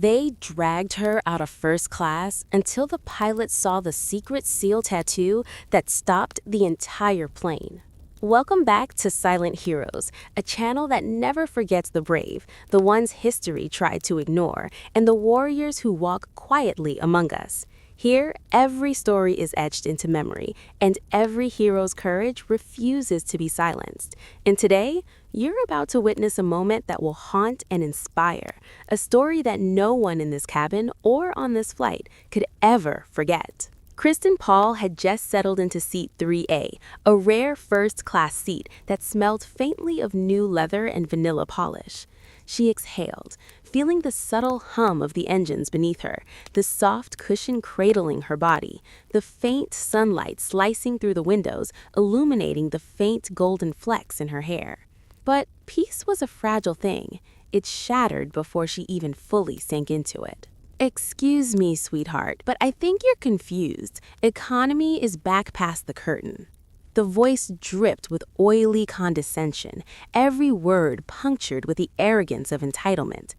They dragged her out of first class until the pilot saw the secret seal tattoo that stopped the entire plane. Welcome back to Silent Heroes, a channel that never forgets the brave, the ones history tried to ignore, and the warriors who walk quietly among us. Here, every story is etched into memory, and every hero's courage refuses to be silenced. And today, you're about to witness a moment that will haunt and inspire, a story that no one in this cabin or on this flight could ever forget. Kristen Paul had just settled into seat 3A, a rare first-class seat that smelled faintly of new leather and vanilla polish. She exhaled, feeling the subtle hum of the engines beneath her, the soft cushion cradling her body, the faint sunlight slicing through the windows, illuminating the faint golden flecks in her hair. But peace was a fragile thing. It shattered before she even fully sank into it. "Excuse me, sweetheart, but I think you're confused. Economy is back past the curtain." The voice dripped with oily condescension, every word punctured with the arrogance of entitlement.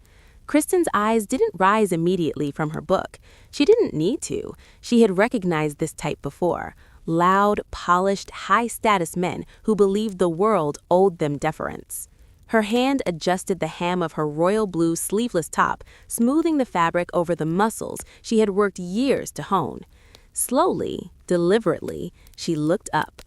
Kristen's eyes didn't rise immediately from her book. She didn't need to. She had recognized this type before. Loud, polished, high-status men who believed the world owed them deference. Her hand adjusted the hem of her royal blue sleeveless top, smoothing the fabric over the muscles she had worked years to hone. Slowly, deliberately, she looked up.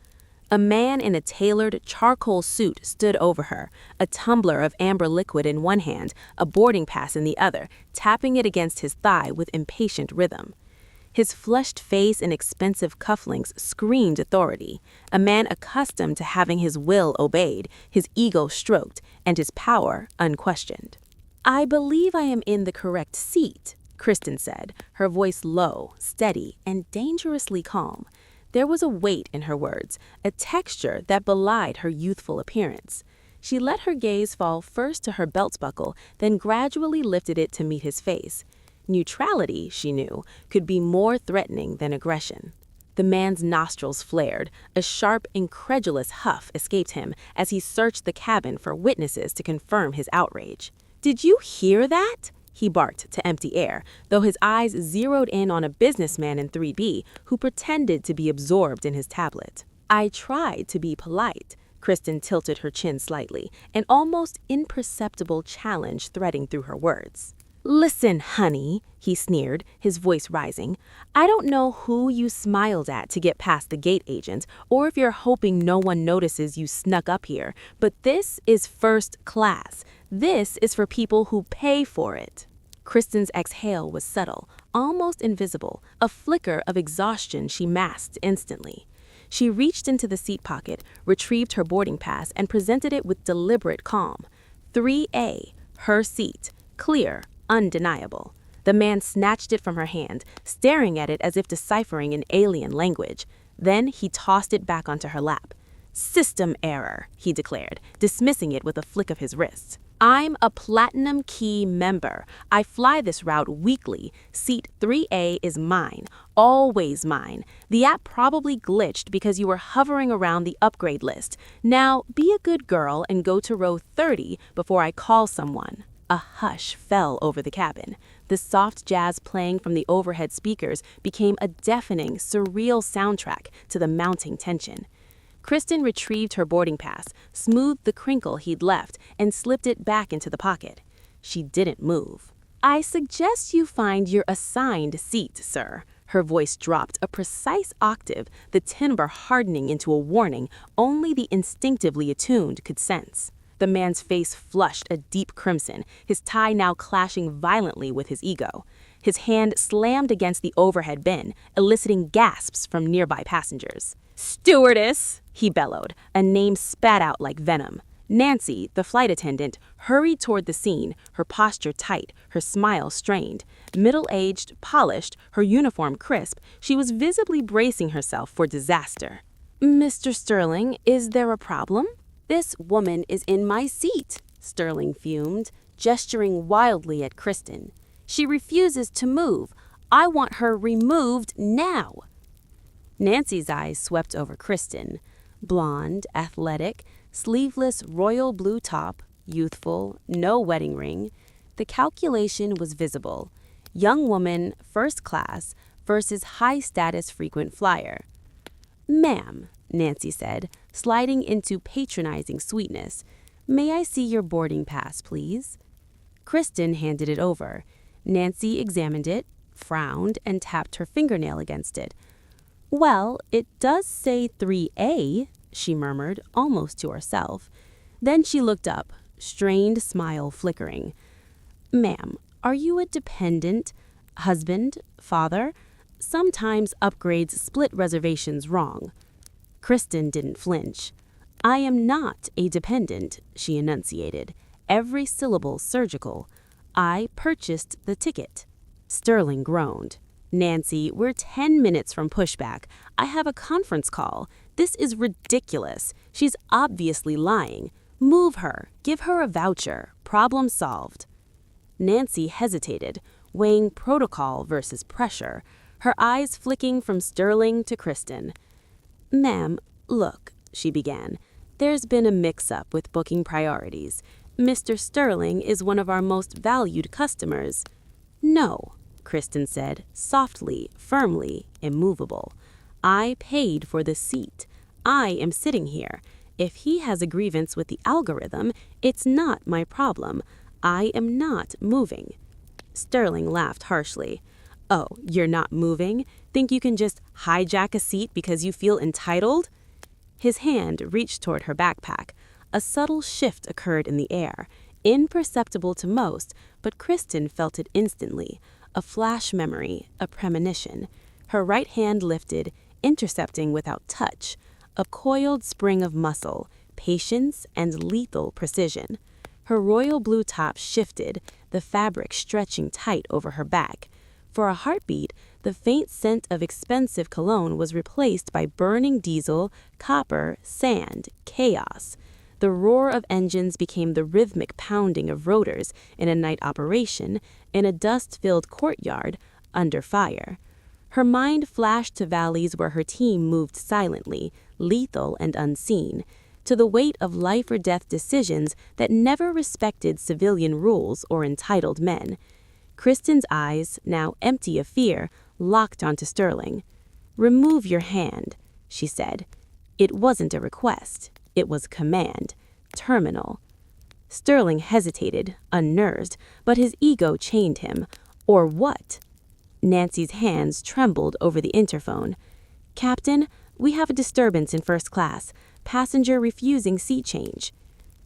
A man in a tailored charcoal suit stood over her, a tumbler of amber liquid in one hand, a boarding pass in the other, tapping it against his thigh with impatient rhythm. His flushed face and expensive cufflinks screamed authority, a man accustomed to having his will obeyed, his ego stroked, and his power unquestioned. "I believe I am in the correct seat," Kristen said, her voice low, steady, and dangerously calm. There was a weight in her words, a texture that belied her youthful appearance. She let her gaze fall first to her belt buckle, then gradually lifted it to meet his face. Neutrality, she knew, could be more threatening than aggression. The man's nostrils flared. A sharp, incredulous huff escaped him as he searched the cabin for witnesses to confirm his outrage. "Did you hear that?" he barked to empty air, though his eyes zeroed in on a businessman in 3B who pretended to be absorbed in his tablet. "I tried to be polite." Kristen tilted her chin slightly, an almost imperceptible challenge threading through her words. "Listen, honey," he sneered, his voice rising. "I don't know who you smiled at to get past the gate agent, or if you're hoping no one notices you snuck up here, but this is first class. This is for people who pay for it." Kristen's exhale was subtle, almost invisible, a flicker of exhaustion she masked instantly. She reached into the seat pocket, retrieved her boarding pass, and presented it with deliberate calm. 3A, her seat, clear, undeniable. The man snatched it from her hand, staring at it as if deciphering an alien language. Then he tossed it back onto her lap. "System error," he declared, dismissing it with a flick of his wrist. "I'm a Platinum Key member. I fly this route weekly. Seat 3A is mine, always mine. The app probably glitched because you were hovering around the upgrade list. Now, be a good girl and go to row 30 before I call someone." A hush fell over the cabin. The soft jazz playing from the overhead speakers became a deafening, surreal soundtrack to the mounting tension. Kristen retrieved her boarding pass, smoothed the crinkle he'd left, and slipped it back into the pocket. She didn't move. "I suggest you find your assigned seat, sir." Her voice dropped a precise octave, the timbre hardening into a warning only the instinctively attuned could sense. The man's face flushed a deep crimson, his tie now clashing violently with his ego. His hand slammed against the overhead bin, eliciting gasps from nearby passengers. "Stewardess!" he bellowed, a name spat out like venom. Nancy, the flight attendant, hurried toward the scene, her posture tight, her smile strained. Middle-aged, polished, her uniform crisp, she was visibly bracing herself for disaster. "Mr. Sterling, is there a problem?" "This woman is in my seat," Sterling fumed, gesturing wildly at Kristen. "She refuses to move. I want her removed now." Nancy's eyes swept over Kristen. Blonde, athletic, sleeveless royal blue top, youthful, no wedding ring. The calculation was visible. Young woman, first class, versus high-status frequent flyer. "Ma'am," Nancy said, sliding into patronizing sweetness, "may I see your boarding pass, please?" Kristen handed it over. Nancy examined it, frowned, and tapped her fingernail against it. "Well, it does say 3A, she murmured, almost to herself. Then she looked up, strained smile flickering. "Ma'am, are you a dependent? Husband? Father? Sometimes upgrades split reservations wrong." Kristen didn't flinch. "I am not a dependent," she enunciated, every syllable surgical. "I purchased the ticket." Sterling groaned. "Nancy, we're 10 minutes from pushback. I have a conference call. This is ridiculous. She's obviously lying. Move her. Give her a voucher. Problem solved." Nancy hesitated, weighing protocol versus pressure, her eyes flicking from Sterling to Kristen. "Ma'am, look," she began. "There's been a mix-up with booking priorities. Mr. Sterling is one of our most valued customers." "No," Kristen said, softly, firmly, immovable. "I paid for the seat. I am sitting here. If he has a grievance with the algorithm, it's not my problem. I am not moving." Sterling laughed harshly. "Oh, you're not moving? Think you can just hijack a seat because you feel entitled?" His hand reached toward her backpack. A subtle shift occurred in the air, imperceptible to most, but Kristen felt it instantly. A flash memory, a premonition. Her right hand lifted, intercepting without touch. A coiled spring of muscle, patience, and lethal precision. Her royal blue top shifted, the fabric stretching tight over her back. For a heartbeat, the faint scent of expensive cologne was replaced by burning diesel, copper, sand, chaos. The roar of engines became the rhythmic pounding of rotors in a night operation, in a dust-filled courtyard, under fire. Her mind flashed to valleys where her team moved silently, lethal and unseen, to the weight of life-or-death decisions that never respected civilian rules or entitled men. Kristen's eyes, now empty of fear, locked onto Sterling. "Remove your hand," she said. It wasn't a request. It was command. Terminal. Sterling hesitated, unnerved, but his ego chained him. Or what? Nancy's hands trembled over the interphone. "Captain, we have a disturbance in first class. Passenger refusing seat change."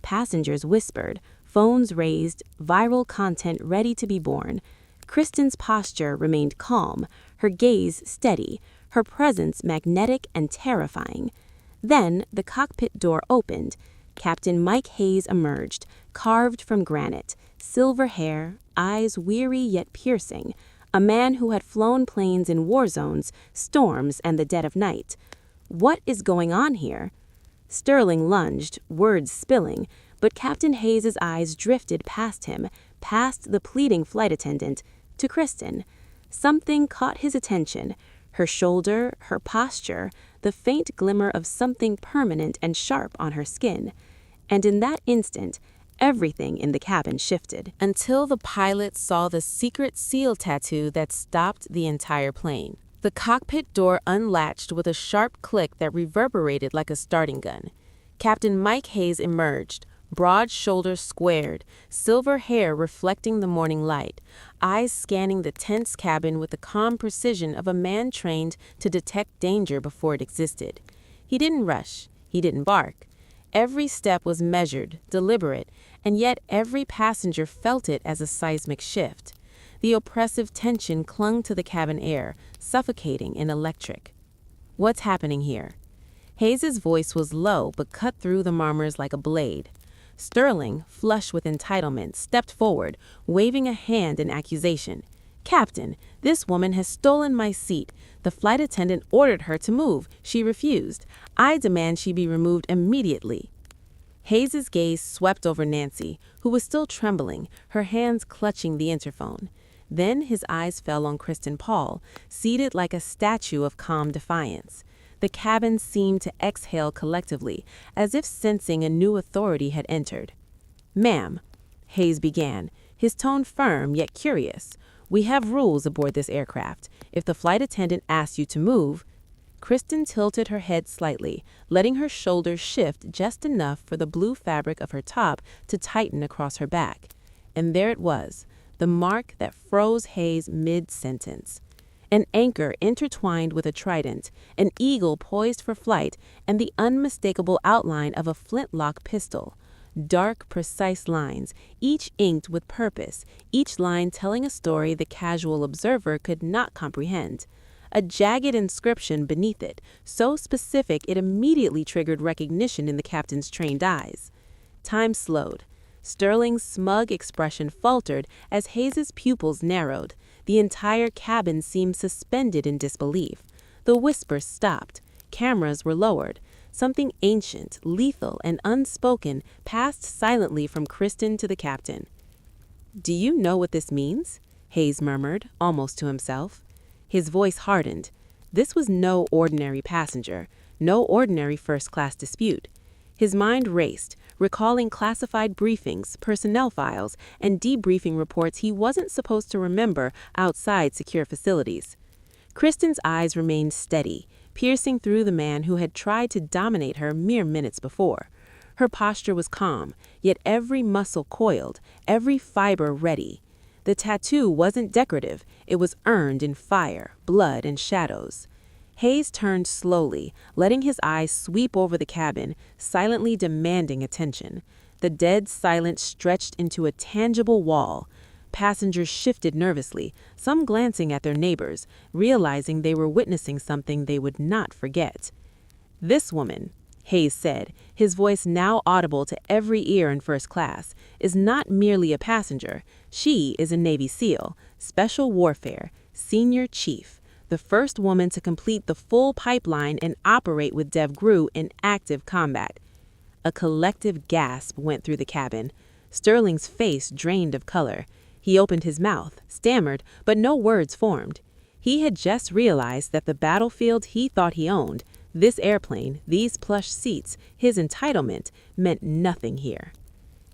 Passengers whispered, phones raised, viral content ready to be born. Kristen's posture remained calm, her gaze steady, her presence magnetic and terrifying. Then the cockpit door opened. Captain Mike Hayes emerged, carved from granite, silver hair, eyes weary yet piercing, a man who had flown planes in war zones, storms, and the dead of night. What is going on here? Sterling lunged, words spilling, but Captain Hayes's eyes drifted past him, past the pleading flight attendant, to Kristen. Something caught his attention, her shoulder, her posture, the faint glimmer of something permanent and sharp on her skin. And in that instant, everything in the cabin shifted, until the pilot saw the secret seal tattoo that stopped the entire plane. The cockpit door unlatched with a sharp click that reverberated like a starting gun. Captain Mike Hayes emerged, broad shoulders squared, silver hair reflecting the morning light, eyes scanning the tense cabin with the calm precision of a man trained to detect danger before it existed. He didn't rush. He didn't bark. Every step was measured, deliberate, and yet every passenger felt it as a seismic shift. The oppressive tension clung to the cabin air, suffocating and electric. "What's happening here?" Hayes's voice was low but cut through the murmurs like a blade. Sterling, flush with entitlement, stepped forward, waving a hand in accusation. "Captain, this woman has stolen my seat. The flight attendant ordered her to move. She refused. I demand she be removed immediately." Hayes's gaze swept over Nancy, who was still trembling, her hands clutching the interphone. Then his eyes fell on Kristen Paul, seated like a statue of calm defiance. The cabin seemed to exhale collectively, as if sensing a new authority had entered. "Ma'am," Hayes began, his tone firm yet curious. "We have rules aboard this aircraft. If the flight attendant asks you to move—" Kristen tilted her head slightly, letting her shoulders shift just enough for the blue fabric of her top to tighten across her back. And there it was, the mark that froze Hayes mid-sentence. An anchor intertwined with a trident, an eagle poised for flight, and the unmistakable outline of a flintlock pistol. Dark, precise lines, each inked with purpose, each line telling a story the casual observer could not comprehend. A jagged inscription beneath it, so specific it immediately triggered recognition in the captain's trained eyes. Time slowed. Sterling's smug expression faltered as Hayes's pupils narrowed. The entire cabin seemed suspended in disbelief. The whispers stopped. Cameras were lowered. Something ancient, lethal, and unspoken passed silently from Kristen to the captain. "Do you know what this means?" Hayes murmured, almost to himself. His voice hardened. This was no ordinary passenger, no ordinary first-class dispute. His mind raced, recalling classified briefings, personnel files, and debriefing reports he wasn't supposed to remember outside secure facilities. Kristen's eyes remained steady, piercing through the man who had tried to dominate her mere minutes before. Her posture was calm, yet every muscle coiled, every fiber ready. The tattoo wasn't decorative, it was earned in fire, blood, and shadows. Hayes turned slowly, letting his eyes sweep over the cabin, silently demanding attention. The dead silence stretched into a tangible wall. Passengers shifted nervously, some glancing at their neighbors, realizing they were witnessing something they would not forget. "This woman," Hayes said, his voice now audible to every ear in first class, "is not merely a passenger. She is a Navy SEAL, Special Warfare, Senior Chief, the first woman to complete the full pipeline and operate with DevGru in active combat." A collective gasp went through the cabin. Sterling's face drained of color. He opened his mouth, stammered, but no words formed. He had just realized that the battlefield he thought he owned, this airplane, these plush seats, his entitlement, meant nothing here.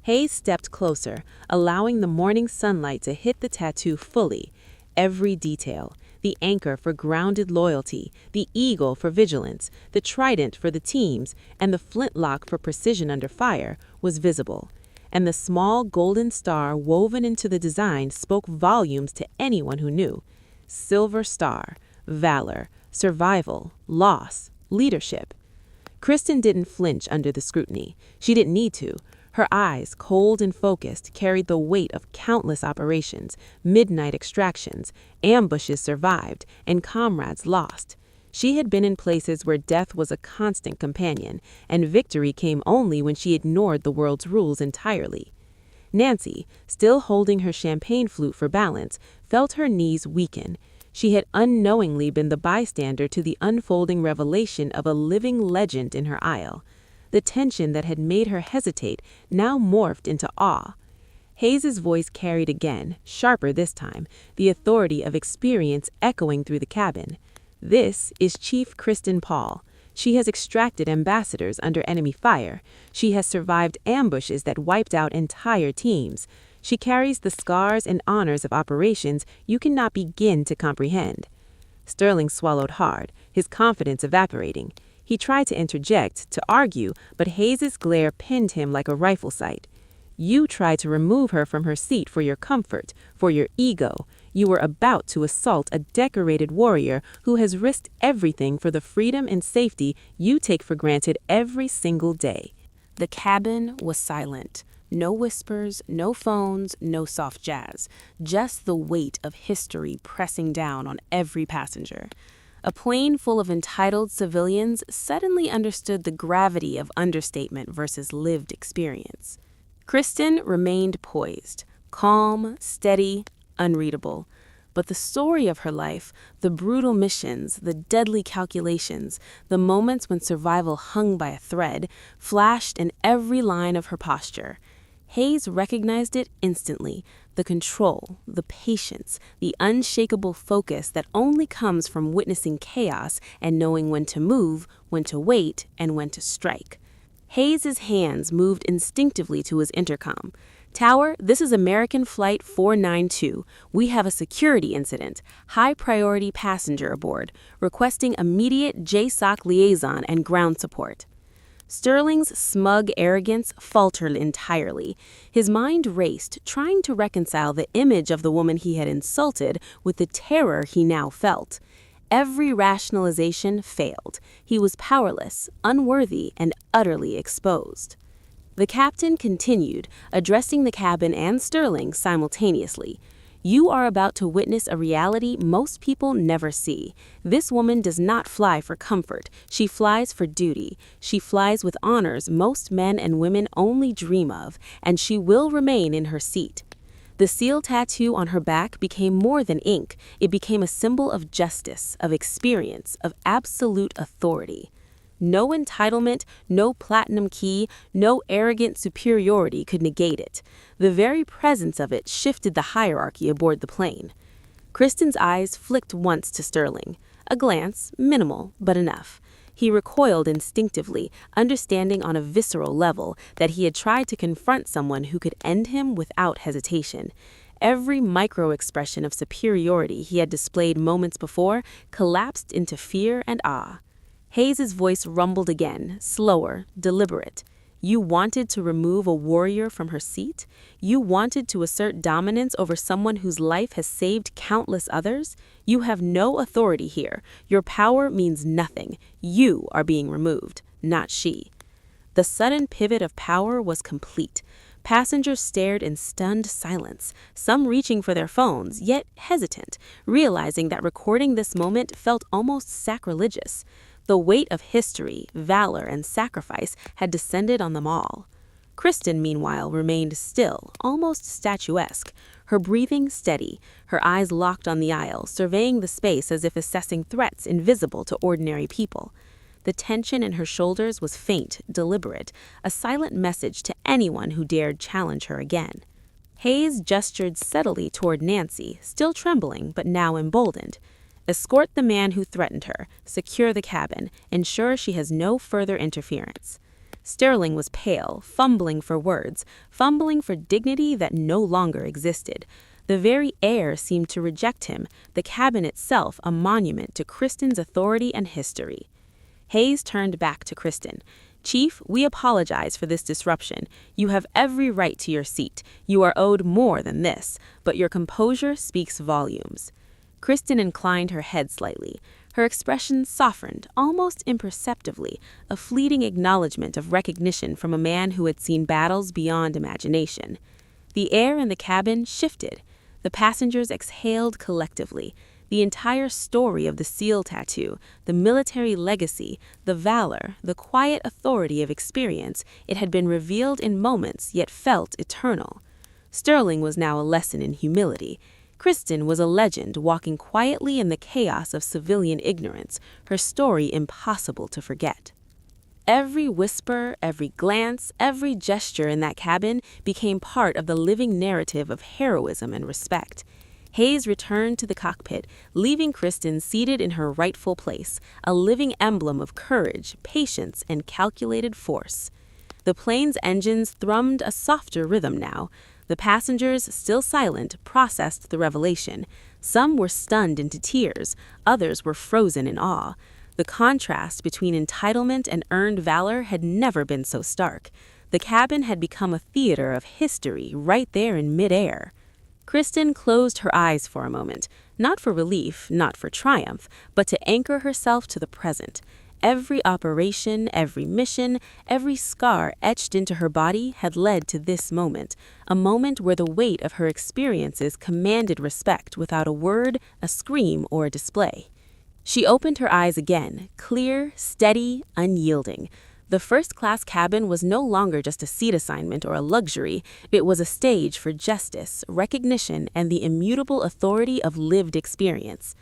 Hayes stepped closer, allowing the morning sunlight to hit the tattoo fully. Every detail, the anchor for grounded loyalty, the eagle for vigilance, the trident for the teams, and the flintlock for precision under fire, was visible. And the small golden star woven into the design spoke volumes to anyone who knew. Silver Star, valor, survival, loss, leadership. Kristen didn't flinch under the scrutiny. She didn't need to. Her eyes, cold and focused, carried the weight of countless operations, midnight extractions, ambushes survived, and comrades lost. She had been in places where death was a constant companion, and victory came only when she ignored the world's rules entirely. Nancy, still holding her champagne flute for balance, felt her knees weaken. She had unknowingly been the bystander to the unfolding revelation of a living legend in her aisle. The tension that had made her hesitate now morphed into awe. Hayes's voice carried again, sharper this time, the authority of experience echoing through the cabin. "This is Chief Kristen Paul. She has extracted ambassadors under enemy fire. She has survived ambushes that wiped out entire teams. She carries the scars and honors of operations you cannot begin to comprehend." Sterling swallowed hard, his confidence evaporating. He tried to interject, to argue, but Hayes's glare pinned him like a rifle sight. "You tried to remove her from her seat for your comfort, for your ego. You were about to assault a decorated warrior who has risked everything for the freedom and safety you take for granted every single day." The cabin was silent. No whispers, no phones, no soft jazz. Just the weight of history pressing down on every passenger. A plane full of entitled civilians suddenly understood the gravity of understatement versus lived experience. Kristen remained poised, calm, steady, unreadable. But the story of her life, the brutal missions, the deadly calculations, the moments when survival hung by a thread, flashed in every line of her posture. Hayes recognized it instantly, the control, the patience, the unshakable focus that only comes from witnessing chaos and knowing when to move, when to wait, and when to strike. Hayes's hands moved instinctively to his intercom. Tower, this is American Flight 492. We have a security incident. High priority passenger aboard. Requesting immediate JSOC liaison and ground support. Sterling's smug arrogance faltered entirely. His mind raced, trying to reconcile the image of the woman he had insulted with the terror he now felt. Every rationalization failed. He was powerless, unworthy, and utterly exposed. The captain continued, addressing the cabin and Sterling simultaneously. You are about to witness a reality most people never see. This woman does not fly for comfort. She flies for duty. She flies with honors most men and women only dream of, and she will remain in her seat. The seal tattoo on her back became more than ink. It became a symbol of justice, of experience, of absolute authority. No entitlement, no platinum key, no arrogant superiority could negate it. The very presence of it shifted the hierarchy aboard the plane. Kristen's eyes flicked once to Sterling. A glance, minimal, but enough. He recoiled instinctively, understanding on a visceral level that he had tried to confront someone who could end him without hesitation. Every micro-expression of superiority he had displayed moments before collapsed into fear and awe. Hayes's voice rumbled again, slower, deliberate. You wanted to remove a warrior from her seat? You wanted to assert dominance over someone whose life has saved countless others? You have no authority here. Your power means nothing. You are being removed, not she. The sudden pivot of power was complete. Passengers stared in stunned silence, some reaching for their phones, yet hesitant, realizing that recording this moment felt almost sacrilegious. The weight of history, valor, and sacrifice had descended on them all. Kristen, meanwhile, remained still, almost statuesque, her breathing steady, her eyes locked on the aisle, surveying the space as if assessing threats invisible to ordinary people. The tension in her shoulders was faint, deliberate, a silent message to anyone who dared challenge her again. Hayes gestured subtly toward Nancy, still trembling but now emboldened. Escort the man who threatened her, secure the cabin, ensure she has no further interference. Sterling was pale, fumbling for words, fumbling for dignity that no longer existed. The very air seemed to reject him, the cabin itself a monument to Kristen's authority and history. Hayes turned back to Kristen. Chief, we apologize for this disruption. You have every right to your seat. You are owed more than this, but your composure speaks volumes. Kristen inclined her head slightly. Her expression softened, almost imperceptibly, a fleeting acknowledgement of recognition from a man who had seen battles beyond imagination. The air in the cabin shifted. The passengers exhaled collectively. The entire story of the seal tattoo, the military legacy, the valor, the quiet authority of experience, it had been revealed in moments yet felt eternal. Sterling was now a lesson in humility. Kristen was a legend walking quietly in the chaos of civilian ignorance, her story impossible to forget. Every whisper, every glance, every gesture in that cabin became part of the living narrative of heroism and respect. Hayes returned to the cockpit, leaving Kristen seated in her rightful place, a living emblem of courage, patience, and calculated force. The plane's engines thrummed a softer rhythm now. The passengers, still silent, processed the revelation. Some were stunned into tears, others were frozen in awe. The contrast between entitlement and earned valor had never been so stark. The cabin had become a theater of history right there in midair. Kristen closed her eyes for a moment, not for relief, not for triumph, but to anchor herself to the present. Every operation, every mission, every scar etched into her body had led to this moment, a moment where the weight of her experiences commanded respect without a word, a scream, or a display. She opened her eyes again, clear, steady, unyielding. The first-class cabin was no longer just a seat assignment or a luxury. It was a stage for justice, recognition, and the immutable authority of lived experience.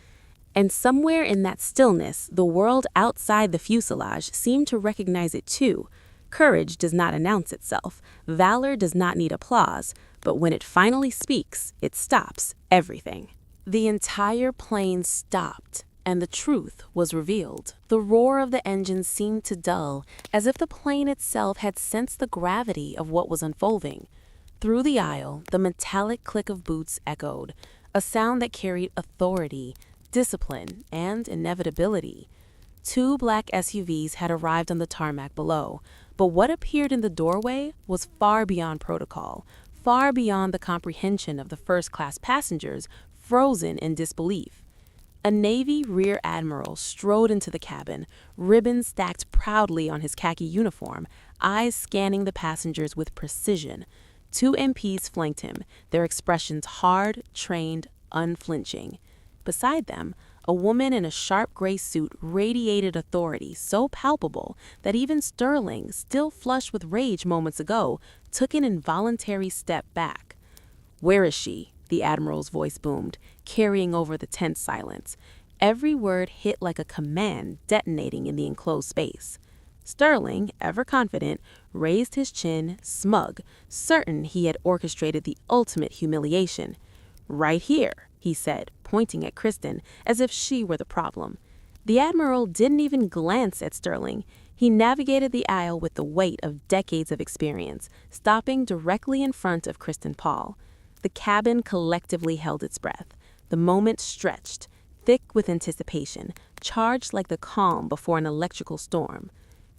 And somewhere in that stillness, the world outside the fuselage seemed to recognize it too. Courage does not announce itself. Valor does not need applause. But when it finally speaks, it stops everything. The entire plane stopped, and the truth was revealed. The roar of the engines seemed to dull, as if the plane itself had sensed the gravity of what was unfolding. Through the aisle, the metallic click of boots echoed, a sound that carried authority, discipline, and inevitability. Two black SUVs had arrived on the tarmac below, but what appeared in the doorway was far beyond protocol, far beyond the comprehension of the first-class passengers frozen in disbelief. A Navy Rear Admiral strode into the cabin, ribbons stacked proudly on his khaki uniform, eyes scanning the passengers with precision. Two MPs flanked him, their expressions hard, trained, unflinching. Beside them, a woman in a sharp gray suit radiated authority so palpable that even Sterling, still flushed with rage moments ago, took an involuntary step back. "Where is she?" the Admiral's voice boomed, carrying over the tense silence. Every word hit like a command detonating in the enclosed space. Sterling, ever confident, raised his chin, smug, certain he had orchestrated the ultimate humiliation. "Right here," he said, pointing at Kristen, as if she were the problem. The Admiral didn't even glance at Sterling. He navigated the aisle with the weight of decades of experience, stopping directly in front of Kristen Paul. The cabin collectively held its breath. The moment stretched, thick with anticipation, charged like the calm before an electrical storm.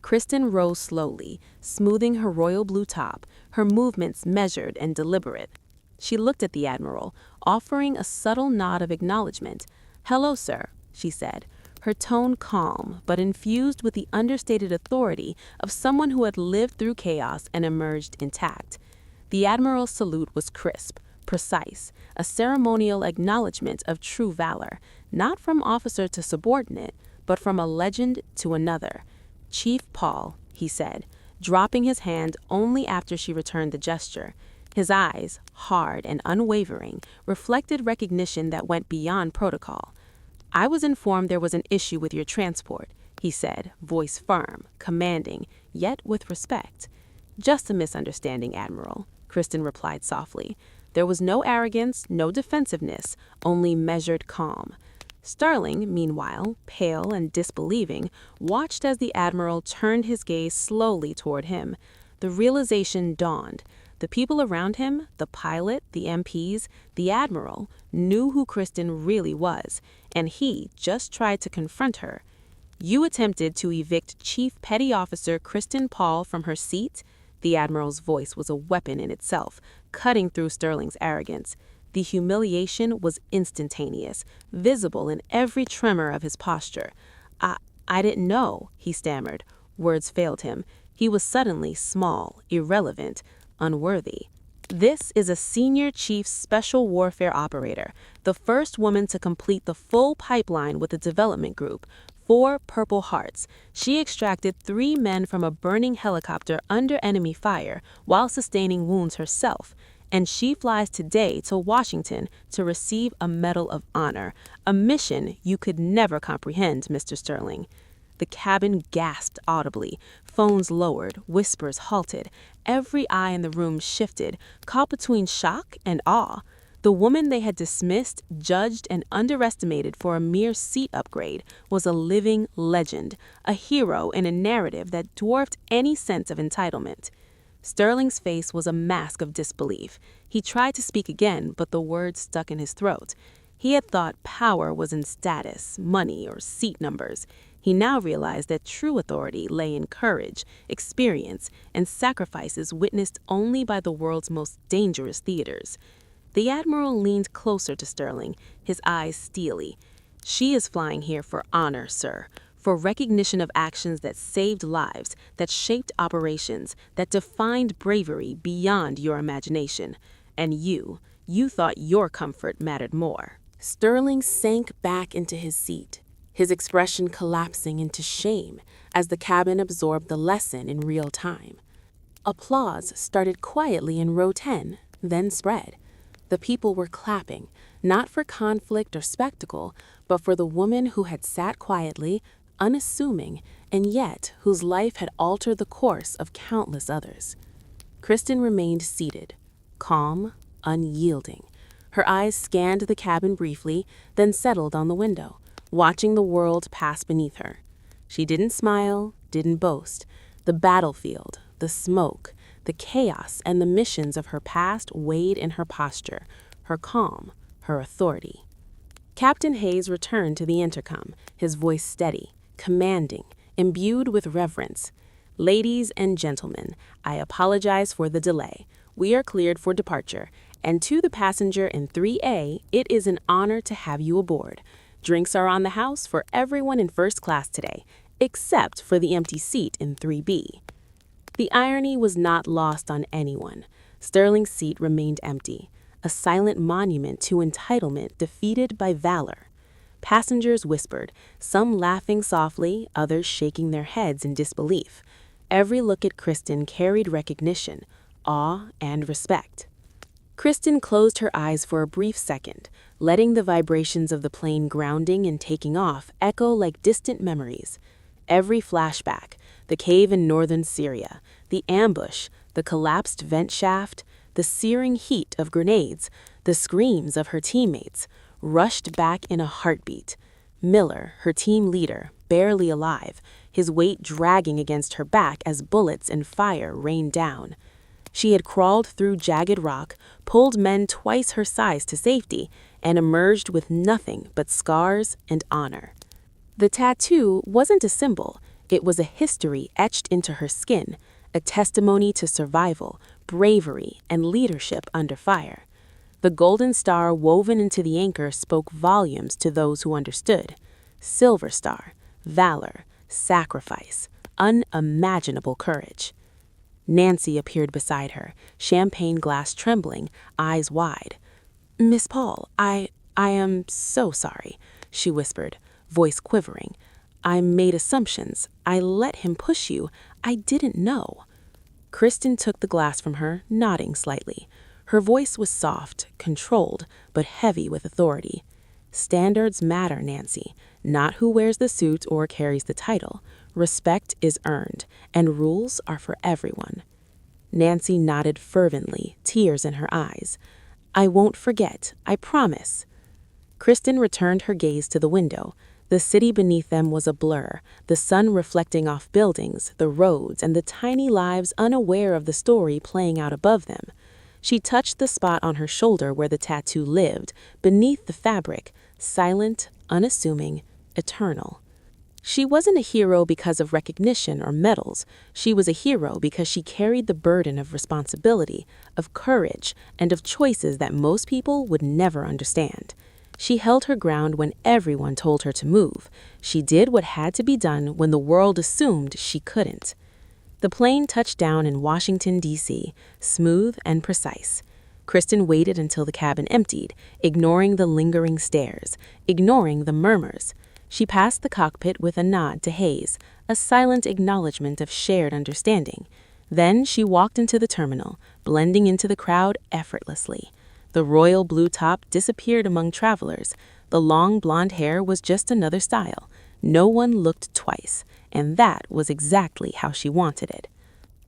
Kristen rose slowly, smoothing her royal blue top, her movements measured and deliberate. She looked at the Admiral, offering a subtle nod of acknowledgement. "Hello, sir," she said, her tone calm but infused with the understated authority of someone who had lived through chaos and emerged intact. The Admiral's salute was crisp, precise, a ceremonial acknowledgement of true valor, not from officer to subordinate, but from a legend to another. "Chief Paul," he said, dropping his hand only after she returned the gesture. His eyes, hard and unwavering, reflected recognition that went beyond protocol. "I was informed there was an issue with your transport," he said, voice firm, commanding, yet with respect. "Just a misunderstanding, Admiral," Kristen replied softly. There was no arrogance, no defensiveness, only measured calm. Sterling, meanwhile, pale and disbelieving, watched as the Admiral turned his gaze slowly toward him. The realization dawned. The people around him, the pilot, the MPs, the Admiral, knew who Kristen really was, and he just tried to confront her. "You attempted to evict Chief Petty Officer Kristen Paul from her seat?" The Admiral's voice was a weapon in itself, cutting through Sterling's arrogance. The humiliation was instantaneous, visible in every tremor of his posture. I didn't know," he stammered. Words failed him. He was suddenly small, irrelevant, unworthy. "This is a senior chief special warfare operator, the first woman to complete the full pipeline with the development group. 4 Purple Hearts. She extracted 3 men from a burning helicopter under enemy fire while sustaining wounds herself. And she flies today to Washington to receive a Medal of Honor, a mission you could never comprehend, Mr. Sterling." The cabin gasped audibly. Phones lowered, whispers halted. Every eye in the room shifted, caught between shock and awe. The woman they had dismissed, judged, and underestimated for a mere seat upgrade was a living legend, a hero in a narrative that dwarfed any sense of entitlement. Sterling's face was a mask of disbelief. He tried to speak again, but the words stuck in his throat. He had thought power was in status, money, or seat numbers. He now realized that true authority lay in courage, experience, and sacrifices witnessed only by the world's most dangerous theaters. The Admiral leaned closer to Sterling, his eyes steely. "She is flying here for honor, sir, for recognition of actions that saved lives, that shaped operations, that defined bravery beyond your imagination. And you thought your comfort mattered more." Sterling sank back into his seat, his expression collapsing into shame as the cabin absorbed the lesson in real time. Applause started quietly in row 10, then spread. The people were clapping, not for conflict or spectacle, but for the woman who had sat quietly, unassuming, and yet whose life had altered the course of countless others. Kristen remained seated, calm, unyielding. Her eyes scanned the cabin briefly, then settled on the window, watching the world pass beneath her. She didn't smile, didn't boast. The battlefield, the smoke, The chaos and the missions of her past weighed in her posture, her calm, her authority. Captain Hayes returned to the intercom, his voice steady, commanding, imbued with reverence. "Ladies and gentlemen, I apologize for the delay. We are cleared for departure, and to the passenger in 3A, it is an honor to have you aboard. Drinks are on the house for everyone in first class today, except for the empty seat in 3B. The irony was not lost on anyone. Sterling's seat remained empty, a silent monument to entitlement defeated by valor. Passengers whispered, some laughing softly, others shaking their heads in disbelief. Every look at Kristen carried recognition, awe, and respect. Kristen closed her eyes for a brief second, letting the vibrations of the plane grounding and taking off echo like distant memories. Every flashback, the cave in northern Syria, the ambush, the collapsed vent shaft, the searing heat of grenades, the screams of her teammates, rushed back in a heartbeat. Miller, her team leader, barely alive, his weight dragging against her back as bullets and fire rained down. She had crawled through jagged rock, pulled men twice her size to safety, and emerged with nothing but scars and honor. The tattoo wasn't a symbol, it was a history etched into her skin, a testimony to survival, bravery, and leadership under fire. The golden star woven into the anchor spoke volumes to those who understood. Silver star, valor, sacrifice, unimaginable courage. Nancy appeared beside her, champagne glass trembling, eyes wide. "Miss Paul, I am so sorry," she whispered, voice quivering. "I made assumptions. I let him push you. I didn't know." Kristen took the glass from her, nodding slightly. Her voice was soft, controlled, but heavy with authority. "Standards matter, Nancy, not who wears the suit or carries the title. Respect is earned, and rules are for everyone." Nancy nodded fervently, tears in her eyes. "I won't forget, I promise." Kristen returned her gaze to the window. The city beneath them was a blur, the sun reflecting off buildings, the roads, and the tiny lives unaware of the story playing out above them. She touched the spot on her shoulder where the tattoo lived, beneath the fabric, silent, unassuming, eternal. She wasn't a hero because of recognition or medals. She was a hero because she carried the burden of responsibility, of courage, and of choices that most people would never understand. She held her ground when everyone told her to move. She did what had to be done when the world assumed she couldn't. The plane touched down in Washington, D.C., smooth and precise. Kristen waited until the cabin emptied, ignoring the lingering stares, ignoring the murmurs. She passed the cockpit with a nod to Hayes, a silent acknowledgement of shared understanding. Then she walked into the terminal, blending into the crowd effortlessly. The royal blue top disappeared among travelers. The long blonde hair was just another style. No one looked twice, and that was exactly how she wanted it.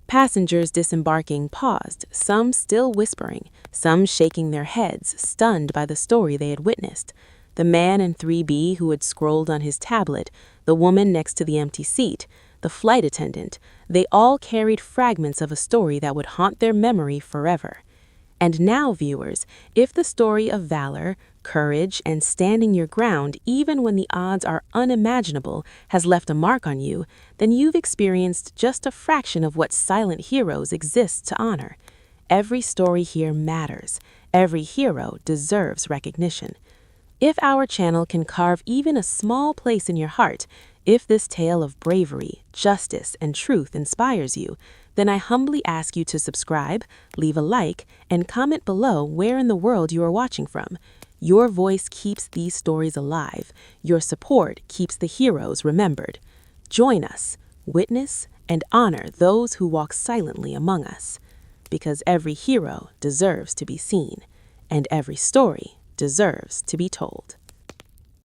Passengers disembarking paused, some still whispering, some shaking their heads, stunned by the story they had witnessed. The man in 3B who had scrolled on his tablet, the woman next to the empty seat, the flight attendant, they all carried fragments of a story that would haunt their memory forever. And now, viewers, if the story of valor, courage, and standing your ground even when the odds are unimaginable has left a mark on you, then you've experienced just a fraction of what silent heroes exist to honor. Every story here matters. Every hero deserves recognition. If our channel can carve even a small place in your heart, if this tale of bravery, justice, and truth inspires you, then I humbly ask you to subscribe, leave a like, and comment below where in the world you are watching from. Your voice keeps these stories alive. Your support keeps the heroes remembered. Join us, witness, and honor those who walk silently among us. Because every hero deserves to be seen, and every story deserves to be told.